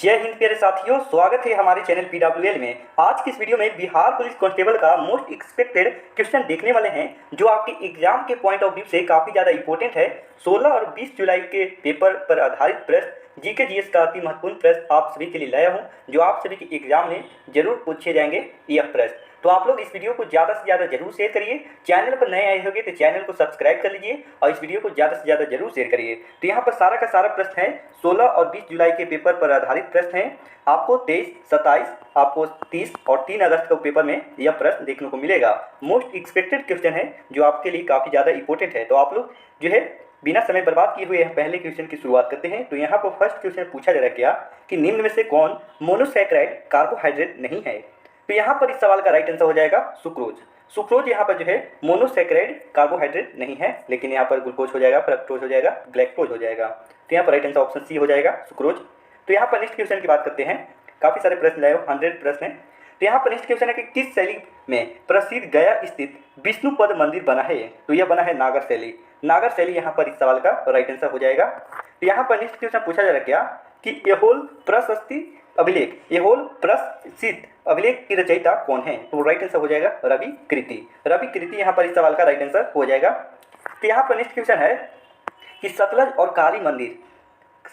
जय हिंद प्यारे साथियों, स्वागत है हमारे चैनल PWL में। आज की इस वीडियो में बिहार पुलिस कांस्टेबल का मोस्ट एक्सपेक्टेड क्वेश्चन देखने वाले हैं, जो आपके एग्जाम के पॉइंट ऑफ व्यू से काफ़ी ज़्यादा इंपॉर्टेंट है। 16 और 20 जुलाई के पेपर पर आधारित प्रश्न, जीके जीएस का अति महत्वपूर्ण प्रश्न आप सभी के लिए लाया हूँ, जो आप सभी के एग्जाम में जरूर पूछे जाएंगे यह प्रश्न। तो आप लोग इस वीडियो को ज़्यादा से ज़्यादा जरूर शेयर करिए। चैनल पर नए आए होंगे तो चैनल को सब्सक्राइब कर लीजिए और इस वीडियो को ज़्यादा से ज़्यादा जरूर शेयर करिए। तो यहाँ पर सारा का सारा प्रश्न है, 16 और 20 जुलाई के पेपर पर आधारित प्रश्न है। आपको 23, 27, आपको 30 और 3 अगस्त को पेपर में यह प्रश्न देखने को मिलेगा। मोस्ट एक्सपेक्टेड क्वेश्चन है, जो आपके लिए काफ़ी ज़्यादा इंपॉर्टेंट है। तो आप लोग जो है बिना समय बर्बाद किए हुए पहले क्वेश्चन की शुरुआत करते हैं। तो यहाँ पर फर्स्ट क्वेश्चन पूछा जा रहा है क्या कि निम्न में से कौन मोनोसैकेराइड कार्बोहाइड्रेट नहीं है। तो यहाँ पर इस सवाल का राइट आंसर हो जाएगा सुक्रोज। सुक्रोज यहाँ पर जो है मोनोसैकेराइड कार्बोहाइड्रेट नहीं है, लेकिन यहाँ पर ग्लूकोज हो जाएगा, फ्रक्टोज हो जाएगा, ग्लैक्टोज हो जाएगा। तो यहाँ पर राइट आंसर ऑप्शन सी हो जाएगा, सुक्रोज। तो यहाँ पर नेक्स्ट क्वेश्चन की बात करते हैं। काफ़ी सारे प्रश्न लाए हो, 100 प्रश्न हैं। तो यहाँ पर नेक्स्ट क्वेश्चन है कि किस शैली में प्रसिद्ध गया स्थित विष्णुपद मंदिर बना है। तो यह बना है नागर शैली। नागर शैली यहाँ पर इस सवाल का राइट आंसर हो जाएगा। तो यहाँ पर नेक्स्ट क्वेश्चन पूछा जा रहा है क्या कि एहोल प्रशस्ति अभिलेख, एहोल प्रसिद्ध अभिलेख की रचयिता कौन है। तो राइट आंसर हो जाएगा रवि कृति। रवि कृति यहाँ पर इस सवाल का राइट आंसर हो जाएगा। तो यहाँ पर नेक्स्ट क्वेश्चन है कि सतलज और काली मंदिर,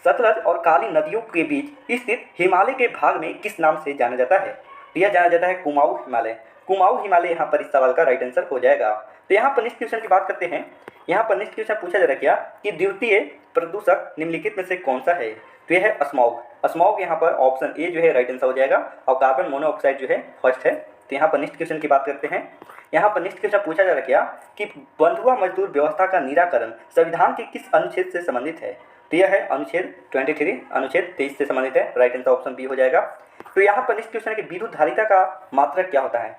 सतलज और काली नदियों के बीच स्थित हिमालय के भाग में किस नाम से जाना जाता है। यह जाना जाता है कुमाऊं हिमालय। कुमाऊं हिमालय यहाँ पर इस सवाल का राइट आंसर हो जाएगा। तो यहाँ पर नेक्स्ट क्वेश्चन की बात करते हैं। यहाँ पर नेक्स्ट क्वेश्चन पूछा जा रहा है क्या कि द्वितीय प्रदूषक निम्नलिखित में से कौन सा है। तो यह है स्मॉग। स्मॉग यहाँ पर ऑप्शन ए जो है राइट आंसर हो जाएगा, और कार्बन मोनोऑक्साइड जो है फर्स्ट है। तो यहाँ पर नेक्स्ट क्वेश्चन की बात करते हैं। यहाँ पर नेक्स्ट क्वेश्चन पूछा जा रहा है क्या कि बंधुआ मजदूर व्यवस्था का निराकरण संविधान के किस अनुच्छेद से संबंधित है। तो यह है अनुच्छेद 23, अनुच्छेद 23 से संबंधित है। राइट आंसर ऑप्शन बी हो जाएगा। तो यहाँ पर नेक्स्ट क्वेश्चन है कि विद्युत धारिता का मात्रक क्या होता है।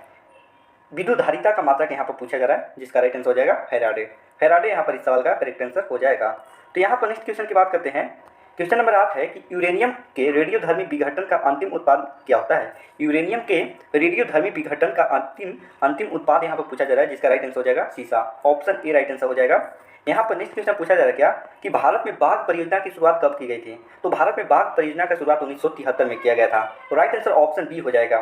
विद्युत धारिता का मात्रक यहाँ पर पूछा जा रहा है, जिसका राइट आंसर हो जाएगा फैराडे। फैराडे यहाँ पर इस सवाल का करेक्ट आंसर हो जाएगा। तो यहाँ पर नेक्स्ट क्वेश्चन की बात करते हैं। क्वेश्चन नंबर 8 है कि यूरेनियम के रेडियोधर्मी विघटन का अंतिम उत्पाद क्या होता है। यूरेनियम के रेडियोधर्मी विघटन का अंतिम उत्पाद यहाँ पर पूछा जा रहा है, जिसका राइट आंसर हो जाएगा सीसा। ऑप्शन ए राइट आंसर हो जाएगा। यहाँ पर नेक्स्ट क्वेश्चन पूछा जा रहा है क्या कि भारत में बाघ परियोजना की शुरुआत कब की गई थी। तो भारत में बाघ परियोजना का शुरुआत 1973 में किया गया था। तो राइट आंसर ऑप्शन बी हो जाएगा।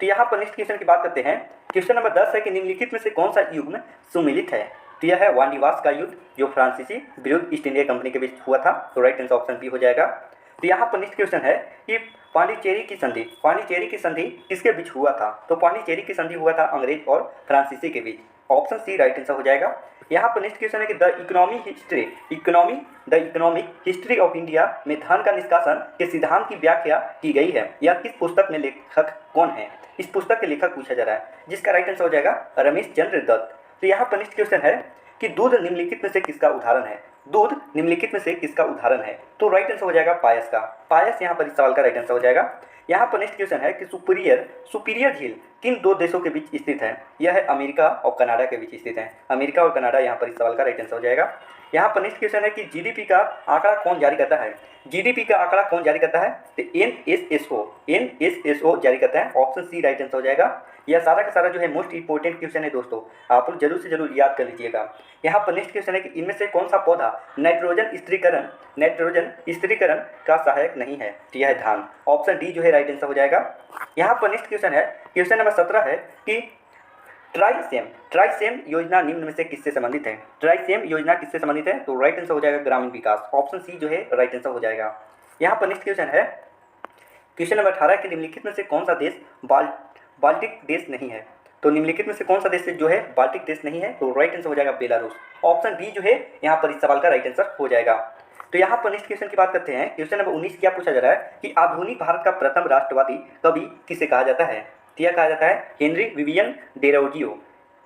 तो यहाँ पर नेक्स्ट क्वेश्चन की बात करते हैं। क्वेश्चन नंबर 10 है कि निम्नलिखित में से कौन सा युग्म सुमिलित है। तो यह है वानिवास का युद्ध, जो फ्रांसीसी विरुद्ध ईस्ट इंडिया कंपनी के बीच हुआ था। तो राइट आंसर ऑप्शन बी हो जाएगा। तो यहाँ पर नेक्स्ट क्वेश्चन है कि पांडिचेरी की संधि किसके बीच हुआ था। तो पांडिचेरी की संधि हुआ था अंग्रेज और फ्रांसीसी के बीच। ऑप्शन सी राइट आंसर हो जाएगा। यहाँ पर नेक्स्ट क्वेश्चन है कि the economic history of India में धन का निष्कासन के सिद्धांत की व्याख्या की गई है। यह किस पुस्तक में लेखक कौन है। इस पुस्तक के लेखक पूछा जा रहा है, जिसका राइट आंसर हो जाएगा रमेश चंद्र दत्त। तो यहाँ पर नेक्स्ट क्वेश्चन है कि दूध निम्नलिखित में से किसका उदाहरण है। दूध निम्नलिखित में से किसका उदाहरण है। तो राइट आंसर हो जाएगा पायस का। पायस यहाँ पर इस सवाल का राइट आंसर हो जाएगा। यहाँ पर नेक्स्ट क्वेश्चन है कि सुपीरियर झील किन दो देशों के बीच स्थित है। यह है अमेरिका और कनाडा के बीच स्थित है। अमेरिका और कनाडा यहाँ पर इस सवाल का राइट आंसर हो जाएगा। यहाँ पर नेक्स्ट क्वेश्चन है कि जीडीपी का आंकड़ा कौन जारी करता है। जीडीपी का आंकड़ा कौन जारी करता है। तो एनएसएसओ जारी करता है। ऑप्शन सी राइट आंसर हो जाएगा। यह सारा का सारा जो है मोस्ट इंपॉर्टेंट क्वेश्चन है दोस्तों, आप लोग जरूर से जरूर याद कर लीजिएगा। यहाँ पर नेक्स्ट क्वेश्चन है कि इनमें से कौन सा पौधा नाइट्रोजन स्थिरीकरण का सहायक नहीं है। तो यह है धान। ऑप्शन डी जो है राइट आंसर हो जाएगा। यहाँ पर नेक्स्ट क्वेश्चन है, क्वेश्चन नंबर 17 है कि ट्राइसेम योजना निम्न में से किससे संबंधित है। ट्राइसेम योजना किससे संबंधित है। तो राइट आंसर हो जाएगा ग्रामीण विकास। ऑप्शन सी जो है राइट आंसर हो जाएगा। यहाँ पर नेक्स्ट क्वेश्चन है, क्वेश्चन नंबर 18 के निम्नलिखित में से कौन सा देश बाल्टिक देश नहीं है। तो निम्नलिखित में से कौन सा देश जो है बाल्टिक देश नहीं है। तो राइट आंसर हो जाएगा बेलारूस। ऑप्शन बी जो है यहाँ पर इस सवाल का राइट आंसर हो जाएगा। तो यहाँ पर नेक्स्ट क्वेश्चन की बात करते हैं। क्वेश्चन नंबर 19 क्या पूछा जा रहा है कि आधुनिक भारत का प्रथम राष्ट्रवादी कवि किसे कहा जाता है। तो यह कहा जाता है Henry Vivian Derozio.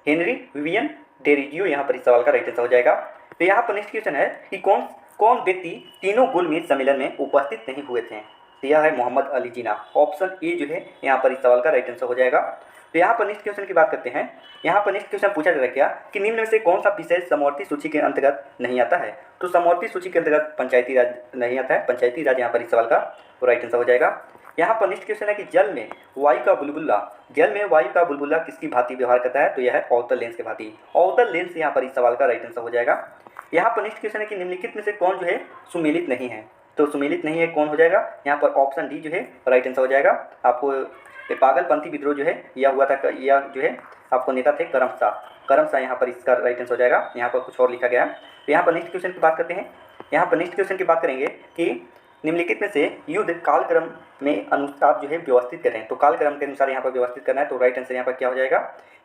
Henry Vivian Derozio यहाँ पर इस सवाल का राइट आंसर हो जाएगा। तो यहाँ पर नेक्स्ट क्वेश्चन है कि कौन व्यक्ति तीनों गोलमेज सम्मेलन में उपस्थित नहीं हुए थे। तो यह है मोहम्मद अली जिन्ना। ऑप्शन ए जो है यहाँ पर इस सवाल का राइट आंसर हो जाएगा। तो यहाँ पर नेक्स्ट क्वेश्चन की बात करते हैं। यहाँ पर नेक्स्ट क्वेश्चन पूछा जा रहा है क्या कि निम्न में से कौन सा विषय समवर्ती सूची के अंतर्गत नहीं आता है। तो समवर्ती सूची के अंतर्गत पंचायती राज नहीं आता है। पंचायती राज यहाँ पर इस सवाल का राइट आंसर हो जाएगा। यहाँ पर नेक्स्ट क्वेश्चन है कि जल में वायु का बुलबुला किसकी भांति व्यवहार करता है। तो यह है अवतल लेंस के भांति। अवतल लेंस यहाँ पर इस सवाल का राइट आंसर हो जाएगा। यहाँ पर नेक्स्ट क्वेश्चन है कि निम्नलिखित में से कौन जो है सुमेलित नहीं है। तो सुमेलित नहीं है, कौन हो जाएगा यहाँ पर ऑप्शन डी जो है राइट आंसर हो जाएगा। आपको पागलपंथी विद्रोह जो है यह हुआ था, यह जो है आपको नेता थे करम शाह यहाँ पर इसका राइट आंसर हो जाएगा। यहाँ पर कुछ और लिखा गया है। तो यहाँ पर नेक्स्ट क्वेश्चन की बात करते हैं। यहाँ पर नेक्स्ट क्वेश्चन की बात करेंगे कि निम्नलिखित में से युद्ध कालक्रम में अनुसार जो है व्यवस्थित करें। तो कालक्रम के अनुसार यहाँ पर व्यवस्थित करना है, तो राइट आंसर यहाँ पर क्या हो जाएगा।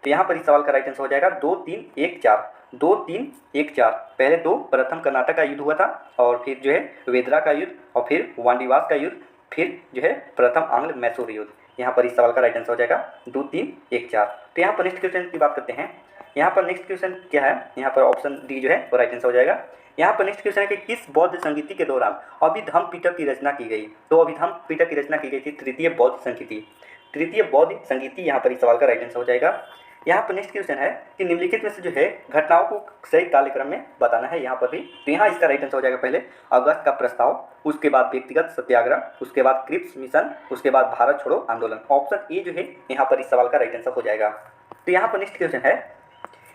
तो यहाँ पर इस सवाल का राइट आंसर हो जाएगा 2 3 1 4। 2 3 1 4। पहले दो प्रथम कर्नाटक का युद्ध हुआ था, और फिर जो है वेदरा का युद्ध, और फिर वांडीवास का युद्ध, फिर जो है प्रथम आंग्ल मैसूर युद्ध। यहाँ पर इस सवाल का राइट आंसर हो जाएगा 2 3 1 4। तो यहाँ पर नेक्स्ट क्वेश्चन की बात करते हैं। यहाँ पर नेक्स्ट क्वेश्चन क्या है, यहाँ पर ऑप्शन डी जो है वो राइट आंसर हो जाएगा। यहाँ पर नेक्स्ट क्वेश्चन है कि किस बौद्ध संगीति के दौरान अभिधम्म पिटक की रचना की गई। तो अभिधम्म पिटक की रचना की गई थी तृतीय बौद्ध संगीति। तृतीय बौद्ध संगीति यहाँ पर इस सवाल का राइट आंसर हो जाएगा। यहाँ पर नेक्स्ट क्वेश्चन है कि निम्नलिखित में से जो है घटनाओं को सही कालक्रम में बताना है यहाँ पर भी। तो यहाँ इसका राइट आंसर हो जाएगा पहले अगस्त का प्रस्ताव, उसके बाद व्यक्तिगत सत्याग्रह, उसके बाद क्रिप्स मिशन, उसके बाद भारत छोड़ो आंदोलन। ऑप्शन ए जो है यहाँ पर इस सवाल का राइट आंसर हो जाएगा। तो यहाँ पर नेक्स्ट क्वेश्चन है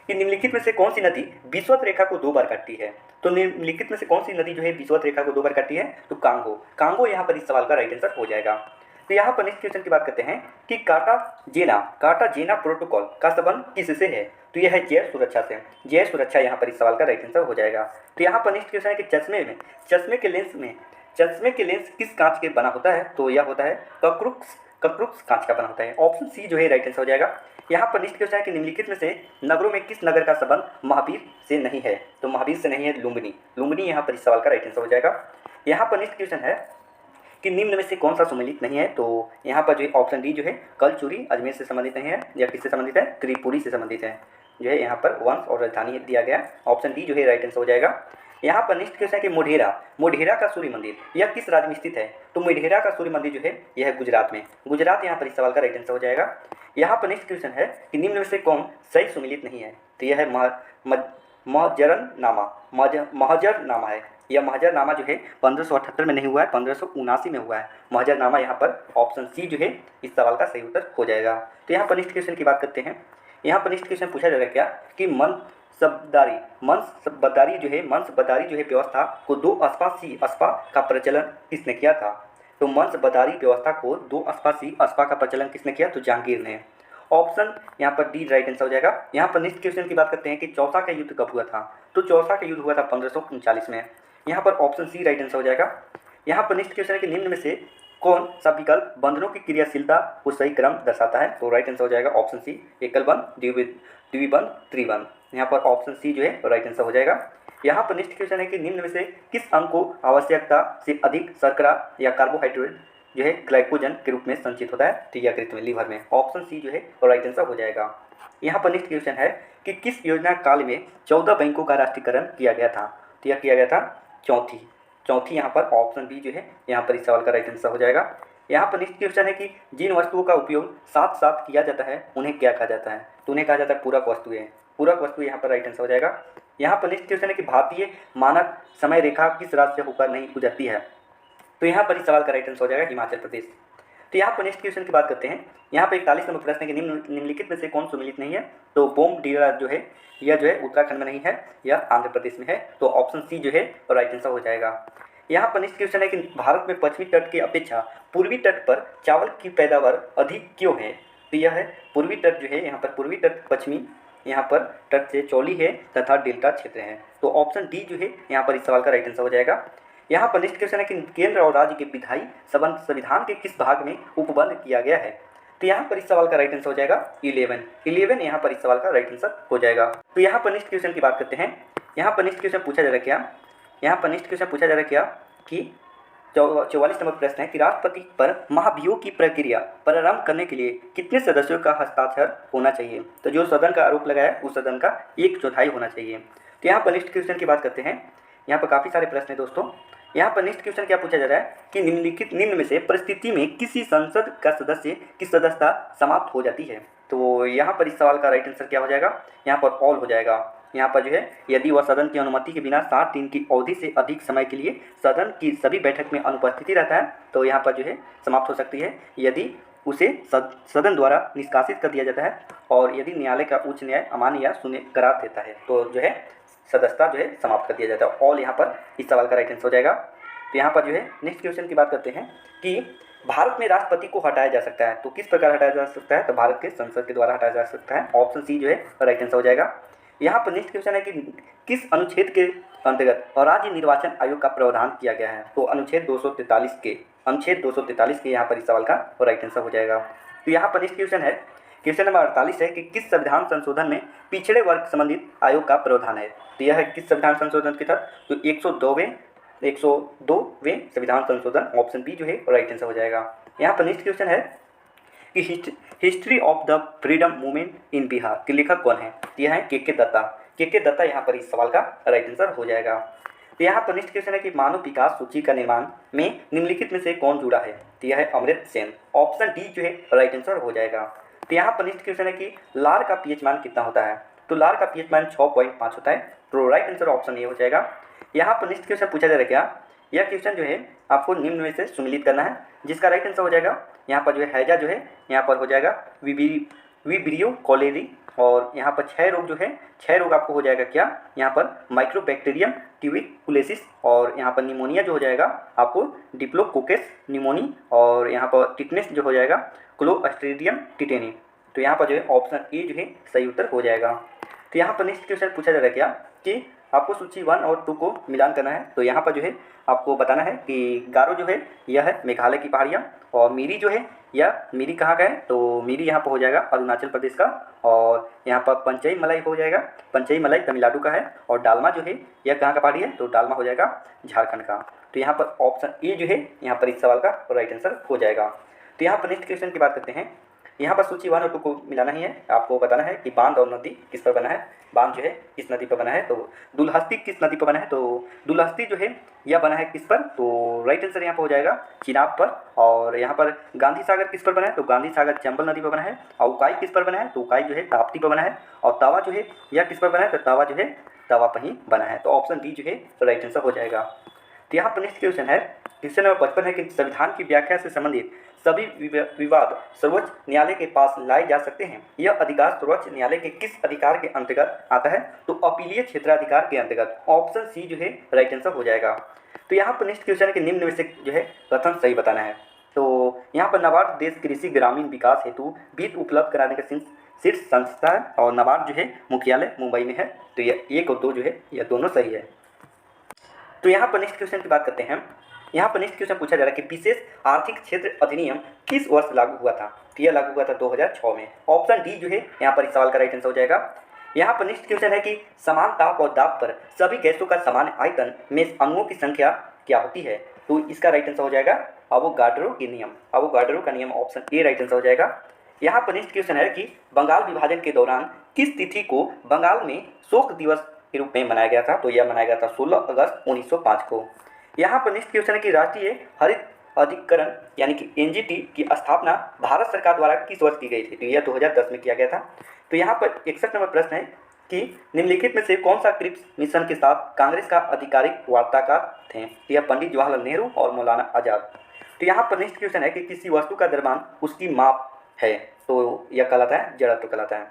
कि निम्नलिखित में से कौन सी नदी विषुवत रेखा को 2 बार काटती है। तो निम्नलिखित में से कौन सी नदी जो है विषुवत रेखा को 2 बार काटती है, तो कांगो यहाँ पर इस सवाल का राइट आंसर हो जाएगा। तो यहाँ पर नेक्स्ट क्वेश्चन की बात करते हैं कि कार्टाजेना प्रोटोकॉल का संबंध किससे है। तो यह है जैव सुरक्षा से। जैव सुरक्षा यहाँ पर इस सवाल का राइट आंसर हो जाएगा। तो यहाँ पर नेक्स्ट क्वेश्चन है कि चश्मे के लेंस किस कांच के बना होता है। तो यह होता है कक्रुक्स कांच का बना होता है। ऑप्शन सी जो है राइट आंसर हो जाएगा। यहाँ पर नेक्स्ट क्वेश्चन है कि निम्नलिखित में से नगरों में किस नगर का संबंध महावीर से नहीं है। तो महावीर से नहीं है लुम्बिनी यहाँ पर इस सवाल का राइट आंसर हो जाएगा। यहाँ पर नेक्स्ट क्वेश्चन है कि निम्न में से कौन सा सुमेलित नहीं है। तो यहाँ पर जो है ऑप्शन डी जो है कलचुरी अजमेर से संबंधित नहीं है, या किससे संबंधित है, त्रिपुरी से संबंधित है। जो है यहाँ पर वंश और राजधानी दिया गया। ऑप्शन डी जो है राइट आंसर हो जाएगा। यहाँ पर नेक्स्ट क्वेश्चन है कि मोढेरा का सूर्य मंदिर यह किस राज्य में स्थित है। तो मोढेरा का सूर्य मंदिर जो है यह है गुजरात में। गुजरात यहाँ पर इस सवाल का राइट आंसर हो जाएगा। यहाँ पर नेक्स्ट क्वेश्चन है कि निम्न में से कौन सही सुमेलित नहीं है। तो यह है महजरनामा है। यह महजरनामा जो है 1578 में नहीं हुआ है, 1579 में हुआ है महजरनामा। यहाँ पर ऑप्शन सी जो है इस सवाल का सही उत्तर हो जाएगा। तो यहाँ पर नेक्स्ट क्वेश्चन की बात करते हैं। यहाँ पर नेक्स्ट क्वेश्चन पूछा जाएगा क्या कि मंसबदारी जो है व्यवस्था को 2 अस्पा का प्रचलन किसने किया था। तो मंसबदारी व्यवस्था को 2 अस्पा का प्रचलन किसने किया, तो जहांगीर ने। ऑप्शन यहाँ पर डी राइट आंसर हो जाएगा। यहाँ पर नेक्स्ट क्वेश्चन की बात करते हैं कि चौसा का युद्ध कब हुआ था। तो चौसा का युद्ध हुआ था 1539 में। यहाँ पर ऑप्शन सी राइट आंसर हो जाएगा। यहाँ पर नेक्स्ट क्वेश्चन है कि निम्न में से कौन सा विकल्प बंधनों की क्रियाशीलता को सही क्रम दर्शाता है। तो राइट आंसर हो जाएगा ऑप्शन सी एकल बंध, द्विबंध, त्रिबंध। यहाँ पर ऑप्शन सी जो है राइट आंसर हो जाएगा। यहाँ पर नेक्स्ट क्वेश्चन है कि निम्न में से किस अंग को आवश्यकता से अधिक शर्करा या कार्बोहाइड्रेट जो है ग्लाइकोजन के रूप में संचित होता है। तो यकृत में, लीवर में। ऑप्शन सी जो है राइट आंसर हो जाएगा। यहाँ पर नेक्स्ट क्वेश्चन है कि किस योजना काल में 14 बैंकों का राष्ट्रीयकरण किया गया था। तो यह किया गया था चौथी यहाँ पर ऑप्शन बी जो है यहाँ पर इस सवाल का राइट आंसर हो जाएगा। यहाँ पर नेक्स्ट क्वेश्चन है कि जिन वस्तुओं का उपयोग साथ साथ किया जाता है उन्हें क्या कहा जाता है। तो उन्हें कहा जाता है पूरक वस्तुएं। पूरक वस्तु यहाँ पर राइट आंसर हो जाएगा। यहाँ पर नेक्स्ट क्वेश्चन है कि भारतीय मानक समय रेखा किस राज्य से होकर नहीं गुजरती है। तो यहाँ पर इस सवाल का राइट आंसर हो जाएगा हिमाचल प्रदेश। तो यहाँ पर नेक्स्ट क्वेश्चन की बात करते हैं। यहाँ पर 41 नंबर प्रश्न है कि निम्नलिखित में से कौन सुमेलित नहीं है। तो बोमडीला जो है यह जो है उत्तराखंड में नहीं है, यह आंध्र प्रदेश में है। तो ऑप्शन सी जो है राइट आंसर हो जाएगा। यहाँ पर नेक्स्ट क्वेश्चन है कि भारत में पश्चिमी तट की अपेक्षा पूर्वी तट पर चावल की पैदावार अधिक क्यों है। तो यह है पूर्वी तट जो है यहाँ पर पूर्वी तट पश्चिमी यहाँ पर तट से चौली है तथा डेल्टा क्षेत्र है। तो ऑप्शन डी जो है यहाँ पर इस सवाल का राइट आंसर हो जाएगा। यहाँ पर नेक्स्ट क्वेश्चन है कि केंद्र और राज्य के विधायी संबंध संविधान के किस भाग में उपबंध किया गया है। तो यहाँ पर इस सवाल का राइट आंसर हो जाएगा 11 यहाँ पर इस सवाल का राइट आंसर हो जाएगा। तो यहाँ पर नेक्स्ट क्वेश्चन की बात करते हैं। यहाँ पर नेक्स्ट क्वेश्चन पूछा जा रहा है क्या, यहाँ पर नेक्स्ट क्वेश्चन पूछा जा रहा है क्या कि 44 नंबर प्रश्न है कि राष्ट्रपति पर महाभियोग की प्रक्रिया प्रारंभ करने के लिए कितने सदस्यों का हस्ताक्षर होना चाहिए। तो जो सदन का आरोप लगाया उस सदन का 1/4 होना चाहिए। तो यहाँ पर नेक्स्ट क्वेश्चन की बात करते हैं। यहाँ पर काफ़ी सारे प्रश्न हैं दोस्तों। यहाँ पर नेक्स्ट क्वेश्चन क्या पूछा जा रहा है कि निम्न में से परिस्थिति में किसी संसद का सदस्य की सदस्यता समाप्त हो जाती है। तो यहाँ पर इस सवाल का राइट आंसर क्या हो जाएगा, यहाँ पर ऑल हो जाएगा। यहाँ पर जो है यदि वह सदन की अनुमति के बिना 60 दिन की अवधि से अधिक समय के लिए सदन की सभी बैठक में अनुपस्थिति रहता है तो यहाँ पर जो है समाप्त हो सकती है। यदि उसे सदन द्वारा निष्कासित कर दिया जाता है और यदि न्यायालय का उच्च न्याय अमान्य या शून्य करार देता है तो जो है सदस्यता जो है समाप्त कर दिया जाता है। ऑल यहाँ पर इस सवाल का राइट आंसर हो जाएगा। तो यहाँ पर जो है नेक्स्ट क्वेश्चन की बात करते हैं कि भारत में राष्ट्रपति को हटाया जा सकता है, तो किस प्रकार हटाया जा सकता है, तो भारत के संसद के द्वारा हटाया जा सकता है। ऑप्शन सी जो है राइट आंसर हो जाएगा। यहाँ पर नेक्स्ट क्वेश्चन है कि किस अनुच्छेद के अंतर्गत और राज्य निर्वाचन आयोग का प्रावधान किया गया है, तो अनुच्छेद 243 के यहाँ पर इस सवाल का राइट आंसर हो जाएगा। तो यहाँ पर नेक्स्ट क्वेश्चन है, क्वेश्चन नंबर 48 है कि किस संविधान संशोधन में पिछड़े वर्ग संबंधित आयोग का प्रावधान है, तो यह है किस संविधान संशोधन के तहत, तो 102वें संविधान संशोधन, ऑप्शन बी जो है राइट आंसर हो जाएगा। यहाँ पर नेक्स्ट क्वेश्चन है कि history of the freedom movement in Bihar के लेखक कौन है, यह है के दत्ता यहाँ पर इस सवाल का राइट आंसर हो जाएगा। तो यहाँ पर नेक्स्ट क्वेश्चन है कि मानव विकास सूची का निर्माण में निम्नलिखित में से कौन जुड़ा है, तो यह है अमर्त्य सेन, ऑप्शन डी जो है राइट आंसर हो जाएगा। तो यहाँ पर नेक्स्ट क्वेश्चन है कि लार का पीएच मान कितना होता है, तो लार का पीएच मान 6.5 होता है, तो राइट आंसर ऑप्शन ए हो जाएगा। यहाँ पर नेक्स्ट क्वेश्चन पूछा जा रहा है क्या, यह क्वेश्चन जो है आपको निम्न में से सुमिलित करना है, जिसका राइट आंसर हो जाएगा यहाँ पर जो है हैजा जो है यहाँ पर हो जाएगा विब्रियो कॉलेरी, और यहाँ पर 6 रोग जो है 6 रोग आपको हो जाएगा क्या, यहाँ पर माइक्रोबैक्टीरियम ट्यूबिकुलोसिस, और यहाँ पर निमोनिया जो हो जाएगा आपको डिप्लोकोकस निमोनी, और यहाँ पर टिटनेस जो हो जाएगा क्लोस्ट्रीडियम टिटेनी। तो यहाँ पर जो है ऑप्शन ए जो है सही उत्तर हो जाएगा। तो यहाँ पर नेक्स्ट क्वेश्चन पूछा जा रहा है क्या कि आपको सूची 1 और 2 को मिलान करना है, तो यहाँ पर जो है आपको बताना है कि गारो जो है यह है मेघालय की पहाड़ियाँ, और मिरी जो है यह मिरी कहाँ का है, तो मिरी यहाँ पर हो जाएगा अरुणाचल प्रदेश का, और यहाँ पर पंचई मलाई हो जाएगा, पंचई मलाई तमिलनाडु का है, और डालमा जो है यह कहाँ का पहाड़ी है, तो डालमा हो जाएगा झारखंड का। तो यहाँ पर ऑप्शन ए जो है यहाँ पर इस सवाल का राइट आंसर हो जाएगा। तो यहाँ पर नेक्स्ट क्वेश्चन की बात करते हैं, यहाँ पर सूची 1 और 2 को मिलाना ही है, आपको बताना है कि बांध और नदी किस पर बना है, बांध जो है किस नदी पर बना है, तो दुलहस्ती किस नदी पर बना है, तो दुलहस्ती जो है यह बना है किस पर, तो राइट आंसर यहाँ पर हो जाएगा चिनाब पर। और यहाँ पर गांधी सागर किस पर बना है, तो गांधी सागर चंबल नदी पर बना है। और उकाई किस पर बना है, तो उकाई जो है ताप्ती पर बना है। और तावा जो है यह किस पर बना है, तो तावा जो है तावा पर ही बना है, तो ऑप्शन डी जो है राइट आंसर हो जाएगा। तो यहाँ पर नेक्स्ट क्वेश्चन है, क्वेश्चन नंबर 55 है कि संविधान की व्याख्या से संबंधित सभी विवाद सर्वोच्च न्यायालय के पास लाए जा सकते हैं, यह अधिकार सर्वोच्च न्यायालय के किस अधिकार के अंतर्गत आता है, तो अपीलीय क्षेत्राधिकार के अंतर्गत, ऑप्शन सी जो है राइट आंसर हो जाएगा। तो यहाँ पर नेक्स्ट क्वेश्चन है कि निम्न में से जो है कथन सही बताना है, तो यहाँ पर नाबार्ड देश कृषि ग्रामीण विकास हेतु वित्त उपलब्ध कराने का शीर्ष संस्था है, और नाबार्ड जो है मुख्यालय मुंबई में है, तो यह 1 और 2 जो है यह दोनों सही है। तो यहाँ पर नेक्स्ट क्वेश्चन की बात करते हैं, यहाँ पर नेक्स्ट क्वेश्चन पूछा जा रहा है कि विशेष आर्थिक क्षेत्र अधिनियम किस वर्ष लागू हुआ था, तो यह लागू हुआ था 2006 में, ऑप्शन डी जो है यहाँ पर इस सवाल का राइट आंसर हो जाएगा। यहाँ पर नेक्स्ट क्वेश्चन है कि समान ताप और दाब पर सभी गैसों का समान आयतन में अणुओं की संख्या क्या होती है, तो इसका राइट आंसर हो जाएगा अवोगाड्रो के नियम, अवोगाड्रो का नियम, ऑप्शन ए राइट आंसर हो जाएगा। यहाँ पर नेक्स्ट क्वेश्चन है कि बंगाल विभाजन के दौरान किस तिथि को बंगाल में शोक दिवस के रूप में मनाया गया था, तो यह मनाया गया था 16 अगस्त 1905 को। यहाँ पर नेक्स्ट क्वेश्चन है कि राष्ट्रीय हरित अधिकरण यानी कि एनजीटी की स्थापना भारत सरकार द्वारा किस वर्ष की गई थी, तो यह 2010 में किया गया था। तो यहाँ पर 61 नंबर प्रश्न है कि निम्नलिखित में से कौन सा क्रिप्स मिशन के साथ कांग्रेस का आधिकारिक वार्ताकार थे, तो यह पंडित जवाहरलाल नेहरू और मौलाना आज़ाद। तो यहाँ पर नेक्स्ट क्वेश्चन है कि किसी वस्तु का द्रव्यमान उसकी माप है, तो यह कहलाता है जड़त्व कहलाता है।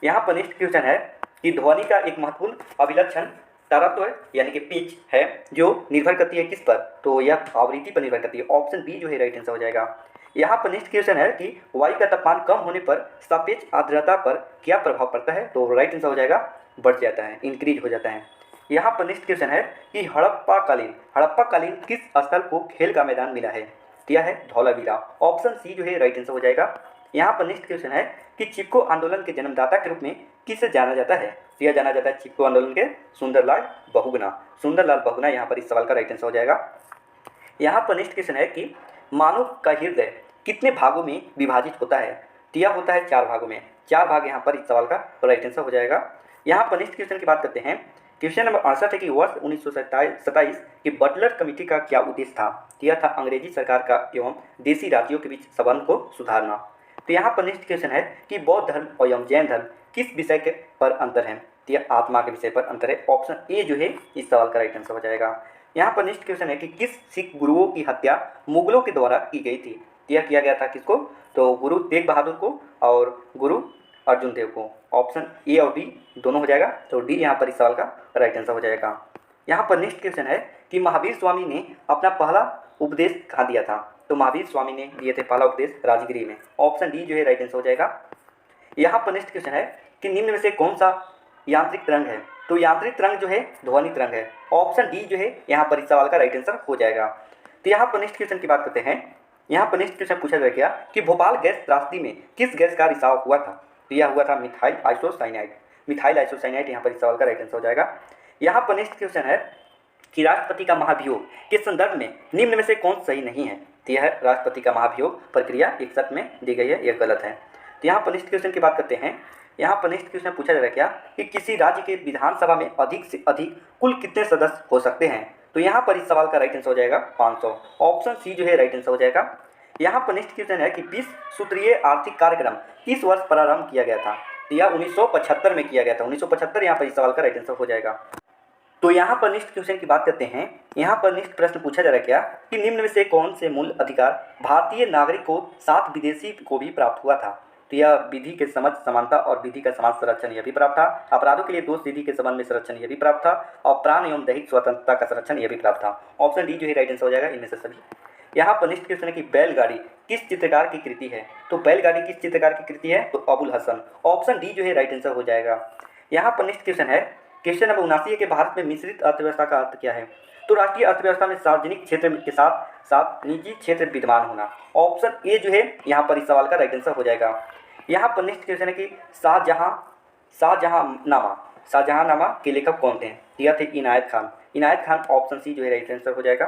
यहाँ पर नेक्स्ट क्वेश्चन है कि ध्वनि का एक महत्वपूर्ण अभिलक्षण तरत्व यानी कि पिच है, जो निर्भर करती है किस पर, तो यह आवृत्ति पर निर्भर करती है, ऑप्शन बी जो है राइट आंसर हो जाएगा। यहाँ पर नेक्स्ट क्वेश्चन है कि वायु का तापमान कम होने पर सापेक्ष आर्द्रता पर क्या प्रभाव पड़ता है, तो राइट आंसर हो जाएगा बढ़ जाता है, इंक्रीज हो जाता है। यहाँ पर नेक्स्ट क्वेश्चन है कि हड़प्पाकालीन किस स्थल को खेल का मैदान मिला है, यह है धौलावीरा, ऑप्शन सी जो है राइट आंसर हो जाएगा। यहाँ पर नेक्स्ट क्वेश्चन है कि चिपको आंदोलन के जन्मदाता के रूप में किसे जाना जाता है, तो यह जाना जाता है चिपको आंदोलन के सुंदरलाल बहुगुणा यहाँ पर इस सवाल का राइट आंसर हो जाएगा। यहाँ पर नेक्स्ट क्वेश्चन है कि मानव का हृदय कितने भागों में विभाजित होता है, तो यह होता है 4 भागों में, 4 भाग यहाँ पर इस सवाल का राइट आंसर हो जाएगा। यहाँ पर नेक्स्ट क्वेश्चन की बात करते हैं, क्वेश्चन नंबर 68 है कि वर्ष 1927 की बटलर कमेटी का क्या उद्देश्य था, तो यह था अंग्रेजी सरकार का एवं देसी राज्यों के बीच संबंध को सुधारना। तो यहाँ पर नेक्स्ट क्वेश्चन है कि बौद्ध धर्म और एवं जैन धर्म किस विषय के पर अंतर है, तो यह आत्मा के विषय पर अंतर है, ऑप्शन ए जो है इस सवाल का राइट आंसर हो जाएगा। यहाँ पर नेक्स्ट क्वेश्चन है कि किस सिख गुरुओं की हत्या मुगलों के द्वारा की गई थी, यह किया गया था किसको, तो गुरु तेग बहादुर को और गुरु अर्जुन देव को, ऑप्शन ए और डी दोनों हो जाएगा, तो डी यहाँ पर इस सवाल का राइट आंसर हो जाएगा। यहाँ पर नेक्स्ट क्वेश्चन है कि महावीर स्वामी ने अपना पहला उपदेश कहाँ दिया था? तो महावीर स्वामी ने दिए थे पहला उपदेश राजगिरी में। ऑप्शन डी जो है राइट आंसर हो जाएगा। यहाँ पर नेक्स्ट क्वेश्चन है कि निम्न में से कौन सा यांत्रिक तरंग है? तो यांत्रिक तरंग जो है ध्वनि तरंग है। ऑप्शन डी जो है यहाँ पर इस सवाल का राइट आंसर हो जाएगा। तो यहाँ पर नेक्स्ट क्वेश्चन की बात करते हैं। यहाँ पर नेक्स्ट क्वेश्चन पूछा गया क्या कि भोपाल गैस त्रासदी में किस गैस का रिसाव हुआ था? तो यह हुआ था मिथाइल आइसोसाइनाइड। मिथाइल आइसोसाइनाइड यहाँ पर इस सवाल का राइट आंसर हो जाएगा। यहाँ पर नेक्स्ट क्वेश्चन है कि राष्ट्रपति का महाभियोग के संदर्भ में निम्न में से कौन सही नहीं है? तो यह राष्ट्रपति का महाभियोग प्रक्रिया एक शर्त में दी गई है, यह गलत है। तो यहाँ पर नेक्स्ट क्वेश्चन की बात करते हैं। यहाँ पर नेक्स्ट क्वेश्चन पूछा जा रहा है क्या कि किसी राज्य के विधानसभा में अधिक से अधिक कुल कितने सदस्य हो सकते हैं? तो यहाँ पर इस सवाल का राइट आंसर हो जाएगा 500। ऑप्शन सी जो है राइट आंसर हो जाएगा। यहाँ पर नेक्स्ट क्वेश्चन है कि 20 सूत्रीय आर्थिक कार्यक्रम किस वर्ष प्रारंभ किया गया था? तो यह 1975 में किया गया था। 1975 यहाँ पर इस सवाल का राइट आंसर हो जाएगा। तो यहाँ पर नेक्स्ट क्वेश्चन की बात करते हैं। यहाँ पर नेक्स्ट प्रश्न पूछा जा रहा है क्या कि निम्न में से कौन से मूल अधिकार भारतीय नागरिक को साथ विदेशी को भी प्राप्त हुआ था? तो यह विधि के समझ समानता और विधि का समाज संरक्षण यह भी प्राप्त था। अपराधों के लिए दोष विधि के संबंध में संरक्षण यह भी प्राप्त था। और प्राण एवं दैहिक स्वतंत्रता का संरक्षण यह भी प्राप्त था। ऑप्शन डी जो है राइट आंसर हो जाएगा इनमें से सभी। यहाँ पर नेक्स्ट क्वेश्चन है कि बैलगाड़ी किस चित्रकार की कृति है? तो बैलगाड़ी किस चित्रकार की कृति है? तो अबुल हसन। ऑप्शन डी जो है राइट आंसर हो जाएगा। यहाँ पर नेक्स्ट क्वेश्चन है क्वेश्चन नंबर 79 है कि भारत में मिश्रित अर्थव्यवस्था का अर्थ क्या है? तो राष्ट्रीय अर्थव्यवस्था में सार्वजनिक क्षेत्र के साथ साथ निजी क्षेत्र विद्यमान होना। ऑप्शन ए जो है यहाँ पर इस सवाल का राइट आंसर हो जाएगा। यहाँ पर नेक्स्ट क्वेश्चन है कि शाहजहांनामा के लेखक कौन थे? यह थे इनायत खान। इनायत खान ऑप्शन सी जो है राइट आंसर हो जाएगा।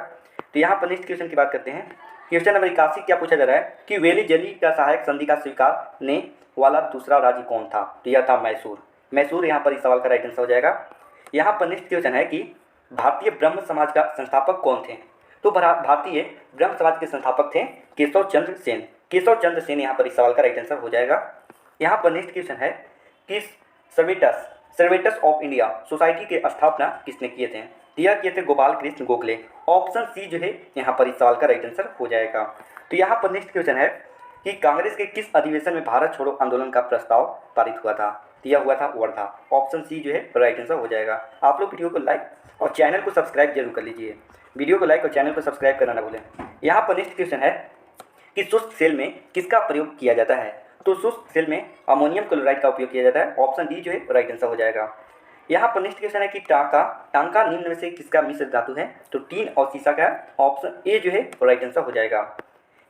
तो यहाँ पर नेक्स्ट क्वेश्चन की बात करते हैं। क्वेश्चन नंबर 81 क्या पूछा जा रहा है कि वेली जली का सहायक संधि का स्वीकारने वाला दूसरा राज्य कौन था? तो यह था मैसूर। मैसूर यहाँ पर इस सवाल का राइट आंसर हो जाएगा। यहाँ पर नेक्स्ट क्वेश्चन है कि भारतीय ब्रह्म समाज का संस्थापक कौन थे? तो भारतीय ब्रह्म समाज के संस्थापक थे केशव चंद्र सेन। केशव चंद्र सेन यहाँ पर इस सवाल का राइट आंसर हो जाएगा। यहाँ पर नेक्स्ट क्वेश्चन है कि सर्वेटस ऑफ इंडिया सोसाइटी के स्थापना किसने किए थे? यह किए थे गोपाल कृष्ण गोखले। ऑप्शन सी जो है यहाँ पर इस सवाल का राइट आंसर हो जाएगा। तो यहाँ पर नेक्स्ट क्वेश्चन है कि कांग्रेस के किस अधिवेशन में भारत छोड़ो आंदोलन का प्रस्ताव पारित हुआ था? यह हुआ था वर्धा। ऑप्शन सी जो है राइट आंसर हो जाएगा। आप लोग वीडियो को लाइक और चैनल को सब्सक्राइब जरूर कर लीजिए। वीडियो को लाइक और चैनल को सब्सक्राइब करना ना भूलें। यहाँ पर नेक्स्ट क्वेश्चन है कि शुष्क सेल में किसका प्रयोग किया जाता है? तो शुष्क सेल में अमोनियम क्लोराइड का उपयोग किया जाता है। ऑप्शन डी जो है राइट आंसर हो जाएगा। यहाँ पर नेक्स्ट क्वेश्चन है कि टांका निम्न में से किसका मिश्र धातु है? तो टीन और सीसा का। ऑप्शन ए जो है राइट आंसर हो जाएगा।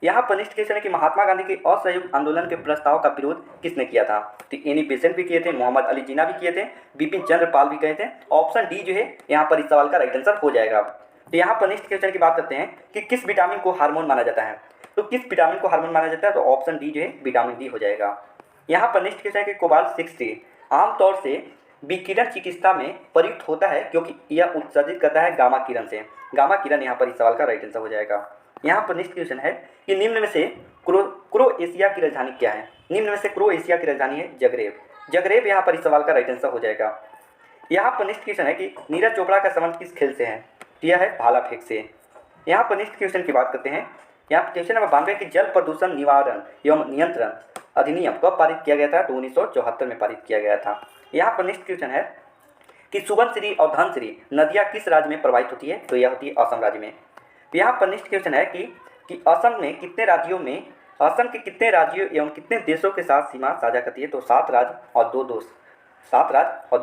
यहाँ पर नेक्स्ट क्वेश्चन है कि महात्मा गांधी के असहयोग आंदोलन के प्रस्ताव का विरोध किसने किया था? तो एनी बेसेंट भी किए थे, मोहम्मद अली जिन्ना भी किए थे, बिपिन चंद्र पाल भी कहे थे। ऑप्शन डी जो है यहाँ पर इस सवाल का राइट आंसर हो जाएगा। तो यहाँ पर नेक्स्ट क्वेश्चन की बात करते हैं कि किस विटामिन को हार्मोन माना जाता है? तो किस विटामिन को हार्मोन माना जाता है? तो ऑप्शन डी जो है विटामिन डी हो जाएगा। यहाँ पर नेक्स्ट क्वेश्चन है कि कोबाल्ट 60 आमतौर से विकिरण चिकित्सा में प्रयुक्त होता है क्योंकि यह उत्सर्जित करता है गामा किरण से। गामा किरण यहाँ पर इस सवाल का राइट आंसर हो जाएगा। यहाँ पर नेक्स्ट क्वेश्चन है कि निम्न में से क्रोएशिया की राजधानी क्या है? निम्न में से क्रोएशिया की राजधानी है जगरेब। जगरेब यहाँ पर इस सवाल का राइट आंसर हो जाएगा। यहाँ पर नेक्स्ट क्वेश्चन है कि नीरज चोपड़ा का संबंध किस खेल से है? यह है भाला फेंक से। यहाँ पर नेक्स्ट क्वेश्चन की बात करते हैं। यहाँ पर क्वेश्चन नंबर 92 कि जल प्रदूषण निवारण एवं नियंत्रण अधिनियम कब पारित किया गया था? तो 1974 में पारित किया गया था। यहाँ पर नेक्स्ट क्वेश्चन है कि सुबनसिरी और धनसिरी नदियाँ किस राज्य में प्रवाहित होती है? तो यह होती है असम राज्य में। यहाँ पर नेक्स्ट क्वेश्चन है कि असम में कितने राज्यों में असम के कितने राज्यों एवं कितने देशों के साथ सीमा साझा करती है? तो 7 राज्य और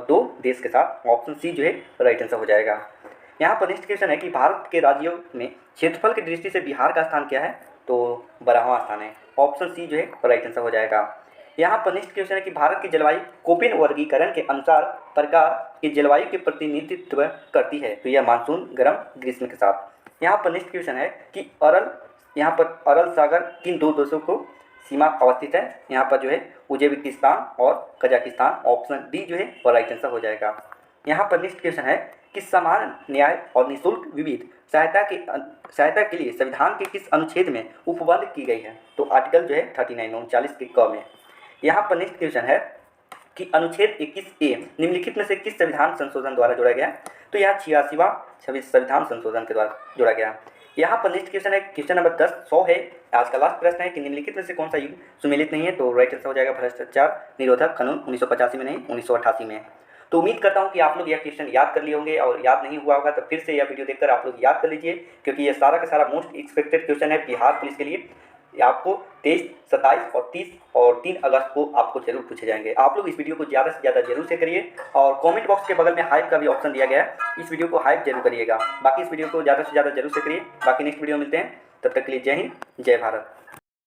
2 देश के साथ। ऑप्शन सी जो है राइट आंसर हो जाएगा। यहाँ पर नेक्स्ट क्वेश्चन है कि भारत के राज्यों में क्षेत्रफल की दृष्टि से बिहार का स्थान क्या है? तो 12वां स्थान है। ऑप्शन सी जो है राइट आंसर हो जाएगा। यहाँ पर नेक्स्ट क्वेश्चन है कि भारत की जलवायु कोपेन वर्गीकरण के अनुसार प्रकार की जलवायु के प्रतिनिधित्व करती है। तो यह मानसून, गर्म, ग्रीष्म के साथ। यहाँ पर नेक्स्ट क्वेश्चन है कि अरल सागर किन 2 देशों को सीमा अवस्थित है? यहाँ पर जो है उज्बेकिस्तान और कजाकिस्तान। ऑप्शन डी जो है वो राइट आंसर हो जाएगा। यहाँ पर नेक्स्ट क्वेश्चन है कि समान न्याय और निःशुल्क विविध सहायता के लिए संविधान के किस अनुच्छेद में उपबंध की गई है? तो आर्टिकल जो है 39 के क में। यहाँ पर नेक्स्ट क्वेश्चन है कि अनुच्छेद 21A निम्नलिखित में से किस संविधान संशोधन द्वारा जोड़ा गया? तो यह 86वां संविधान संशोधन के द्वारा जोड़ा गया। यहाँ पर नेक्स्ट क्वेश्चन है क्वेश्चन नंबर 100 है। आज का लास्ट प्रश्न है कि निम्नलिखित में से कौन सा युग सुमेलित नहीं है? तो राइट आंसर हो जाएगा भ्रष्टाचार निरोधक कानून। 1985 में नहीं, 1988 में। तो उम्मीद करता हूँ कि आप लोग यह क्वेश्चन याद कर लिए होंगे, और याद नहीं हुआ होगा तो फिर से यह वीडियो देखकर आप लोग याद कर लीजिए, क्योंकि यह सारा का सारा मोस्ट एक्सपेक्टेड क्वेश्चन है बिहार पुलिस के लिए। आपको 23, 27 और 30 और 3 अगस्त को आपको जरूर पूछे जाएंगे। आप लोग इस वीडियो को ज़्यादा से ज़्यादा जरूर से करिए, और कमेंट बॉक्स के बगल में हाइप का भी ऑप्शन दिया गया है, इस वीडियो को हाइप जरूर करिएगा। बाकी इस वीडियो को ज़्यादा से ज़्यादा जरूर से करिए। बाकी नेक्स्ट वीडियो मिलते हैं, तब तक के लिए जय हिंद, जय भारत।